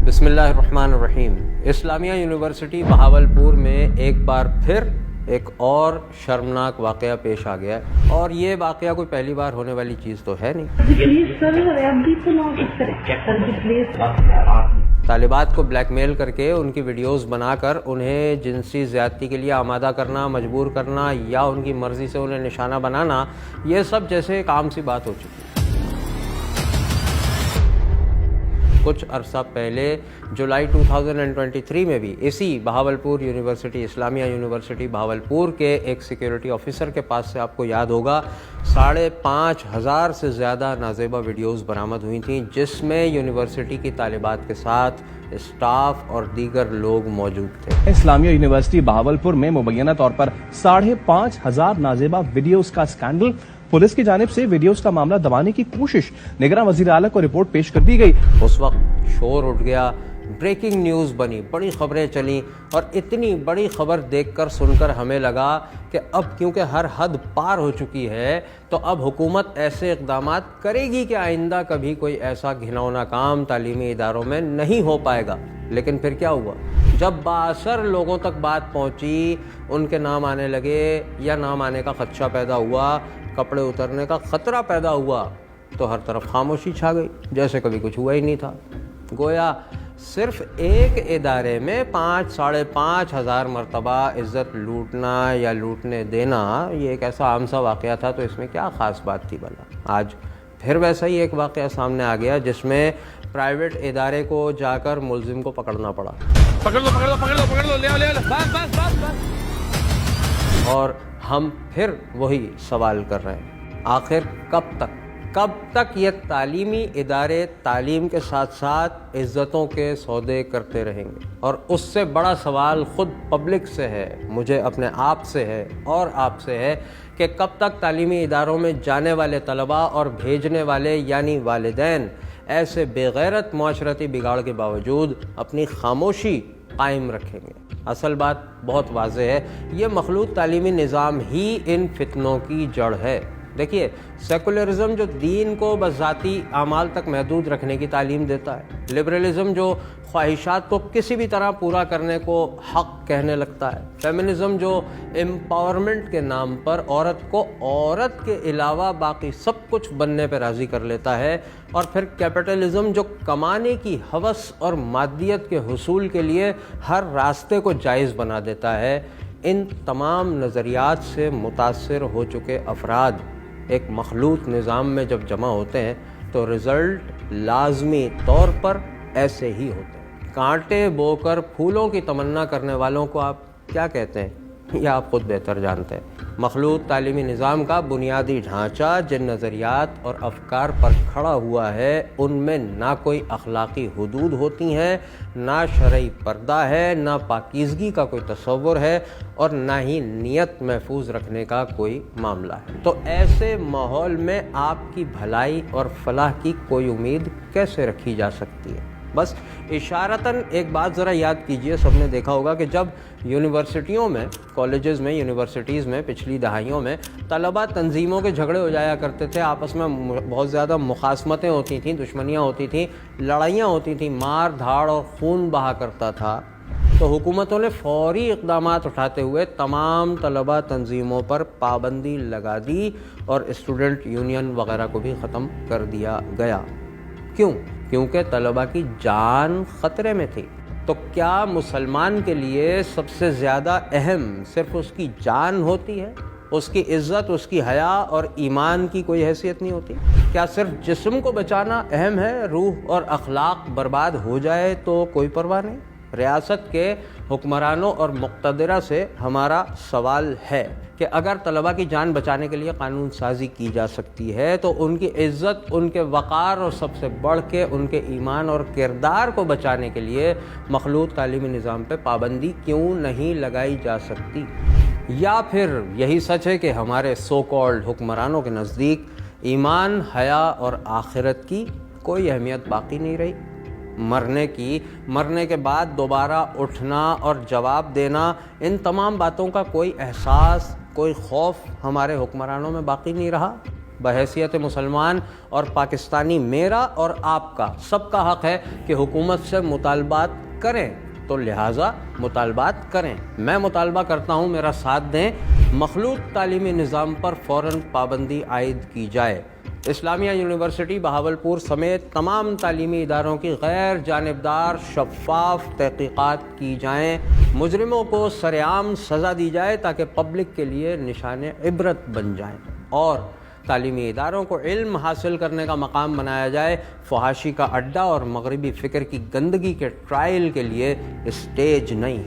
بسم اللہ الرحمن الرحیم۔ اسلامیہ یونیورسٹی بہاولپور میں ایک بار پھر ایک اور شرمناک واقعہ پیش آ گیا ہے، اور یہ واقعہ کوئی پہلی بار ہونے والی چیز تو ہے نہیں۔ طالبات کو بلیک میل کر کے ان کی ویڈیوز بنا کر انہیں جنسی زیادتی کے لیے آمادہ کرنا، مجبور کرنا یا ان کی مرضی سے انہیں نشانہ بنانا، یہ سب جیسے ایک عام سی بات ہو چکی ہے۔ کچھ عرصہ پہلے جولائی 2023 میں بھی اسی بہاولپور یونیورسٹی، اسلامیہ یونیورسٹی بہاولپور کے ایک سیکیورٹی آفیسر کے پاس سے آپ کو یاد ہوگا 5,500 سے زیادہ نازیبہ ویڈیوز برآمد ہوئی تھیں، جس میں یونیورسٹی کی طالبات کے ساتھ اسٹاف اور دیگر لوگ موجود تھے۔ اسلامیہ یونیورسٹی بہاولپور میں مبینہ طور پر 5,500 نازیبہ ویڈیوز کا اسکینڈل۔ پولیس کی جانب سے ویڈیوز کا معاملہ دبانے کی کوشش، نگراں وزیر اعلیٰ کو رپورٹ پیش کر دی گئی۔ اس وقت شور اٹھ گیا، بریکنگ نیوز بنی، بڑی خبریں چلیں، اور اتنی بڑی خبر دیکھ کر سن کر ہمیں لگا کہ اب کیونکہ ہر حد پار ہو چکی ہے تو اب حکومت ایسے اقدامات کرے گی کہ آئندہ کبھی کوئی ایسا گھناؤنا کام تعلیمی اداروں میں نہیں ہو پائے گا۔ لیکن پھر کیا ہوا؟ جب بااثر لوگوں تک بات پہنچی، ان کے نام آنے لگے یا نام آنے کا خدشہ پیدا ہوا، کپڑے اترنے کا خطرہ پیدا ہوا، تو ہر طرف خاموشی چھا گئی، جیسے کبھی کچھ ہوا ہی نہیں تھا۔ گویا صرف ایک ادارے میں 5,500 مرتبہ عزت لوٹنا یا لوٹنے دینا، یہ ایک ایسا عام سا واقعہ تھا، تو اس میں کیا خاص بات تھی بھلا؟ آج پھر ویسا ہی ایک واقعہ سامنے آ گیا جس میں پرائیویٹ ادارے کو جا کر ملزم کو پکڑنا پڑا۔ پکڑ لو، لے بس۔ اور ہم پھر وہی سوال کر رہے ہیں، آخر کب تک یہ تعلیمی ادارے تعلیم کے ساتھ ساتھ عزتوں کے سودے کرتے رہیں گے؟ اور اس سے بڑا سوال خود پبلک سے ہے، مجھے اپنے آپ سے ہے اور آپ سے ہے کہ کب تک تعلیمی اداروں میں جانے والے طلباء اور بھیجنے والے یعنی والدین ایسے بے غیرت معاشرتی بگاڑ کے باوجود اپنی خاموشی قائم رکھیں گے؟ اصل بات بہت واضح ہے، یہ مخلوط تعلیمی نظام ہی ان فتنوں کی جڑ ہے۔ دیکھیے، سیکولرزم جو دین کو بس ذاتی اعمال تک محدود رکھنے کی تعلیم دیتا ہے، لبرلزم جو خواہشات کو کسی بھی طرح پورا کرنے کو حق کہنے لگتا ہے، فیمنزم جو امپاورمنٹ کے نام پر عورت کو عورت کے علاوہ باقی سب کچھ بننے پہ راضی کر لیتا ہے، اور پھر کیپٹلزم جو کمانے کی ہوس اور مادیت کے حصول کے لیے ہر راستے کو جائز بنا دیتا ہے، ان تمام نظریات سے متاثر ہو چکے افراد ایک مخلوط نظام میں جب جمع ہوتے ہیں تو رزلٹ لازمی طور پر ایسے ہی ہوتے ہیں۔ کانٹے بو کر پھولوں کی تمنا کرنے والوں کو آپ کیا کہتے ہیں، یہ آپ خود بہتر جانتے ہیں۔ مخلوط تعلیمی نظام کا بنیادی ڈھانچہ جن نظریات اور افکار پر کھڑا ہوا ہے، ان میں نہ کوئی اخلاقی حدود ہوتی ہیں، نہ شرعی پردہ ہے، نہ پاکیزگی کا کوئی تصور ہے، اور نہ ہی نیت محفوظ رکھنے کا کوئی معاملہ ہے۔ تو ایسے ماحول میں آپ کی بھلائی اور فلاح کی کوئی امید کیسے رکھی جا سکتی ہے؟ بس اشارتاً ایک بات ذرا یاد کیجئے، سب نے دیکھا ہوگا کہ جب یونیورسٹیوں میں، کالجز میں، یونیورسٹیز میں پچھلی دہائیوں میں طلبہ تنظیموں کے جھگڑے ہو جایا کرتے تھے، آپس میں بہت زیادہ مخاصمتیں ہوتی تھیں، دشمنیاں ہوتی تھیں، لڑائیاں ہوتی تھیں، مار دھاڑ اور خون بہا کرتا تھا، تو حکومتوں نے فوری اقدامات اٹھاتے ہوئے تمام طلبہ تنظیموں پر پابندی لگا دی اور اسٹوڈنٹ یونین وغیرہ کو بھی ختم کر دیا گیا۔ کیوں؟ کیونکہ طلبہ کی جان خطرے میں تھی۔ تو کیا مسلمان کے لیے سب سے زیادہ اہم صرف اس کی جان ہوتی ہے؟ اس کی عزت، اس کی حیا اور ایمان کی کوئی حیثیت نہیں ہوتی؟ کیا صرف جسم کو بچانا اہم ہے، روح اور اخلاق برباد ہو جائے تو کوئی پرواہ نہیں؟ ریاست کے حکمرانوں اور مقتدرہ سے ہمارا سوال ہے کہ اگر طلبہ کی جان بچانے کے لیے قانون سازی کی جا سکتی ہے تو ان کی عزت، ان کے وقار اور سب سے بڑھ کے ان کے ایمان اور کردار کو بچانے کے لیے مخلوط تعلیمی نظام پہ پابندی کیوں نہیں لگائی جا سکتی؟ یا پھر یہی سچ ہے کہ ہمارے سو کالڈ حکمرانوں کے نزدیک ایمان، حیا اور آخرت کی کوئی اہمیت باقی نہیں رہی؟ مرنے کے بعد دوبارہ اٹھنا اور جواب دینا، ان تمام باتوں کا کوئی احساس، کوئی خوف ہمارے حکمرانوں میں باقی نہیں رہا؟ بحیثیت مسلمان اور پاکستانی میرا اور آپ کا سب کا حق ہے کہ حکومت سے مطالبات کریں، تو لہٰذا مطالبات کریں۔ میں مطالبہ کرتا ہوں میرا ساتھ دیں، مخلوط تعلیمی نظام پر فوراً پابندی عائد کی جائے۔ اسلامیہ یونیورسٹی بہاولپور سمیت تمام تعلیمی اداروں کی غیر جانبدار شفاف تحقیقات کی جائیں، مجرموں کو سرعام سزا دی جائے تاکہ پبلک کے لیے نشان عبرت بن جائیں، اور تعلیمی اداروں کو علم حاصل کرنے کا مقام بنایا جائے، فحاشی کا اڈہ اور مغربی فکر کی گندگی کے ٹرائل کے لیے اسٹیج نہیں۔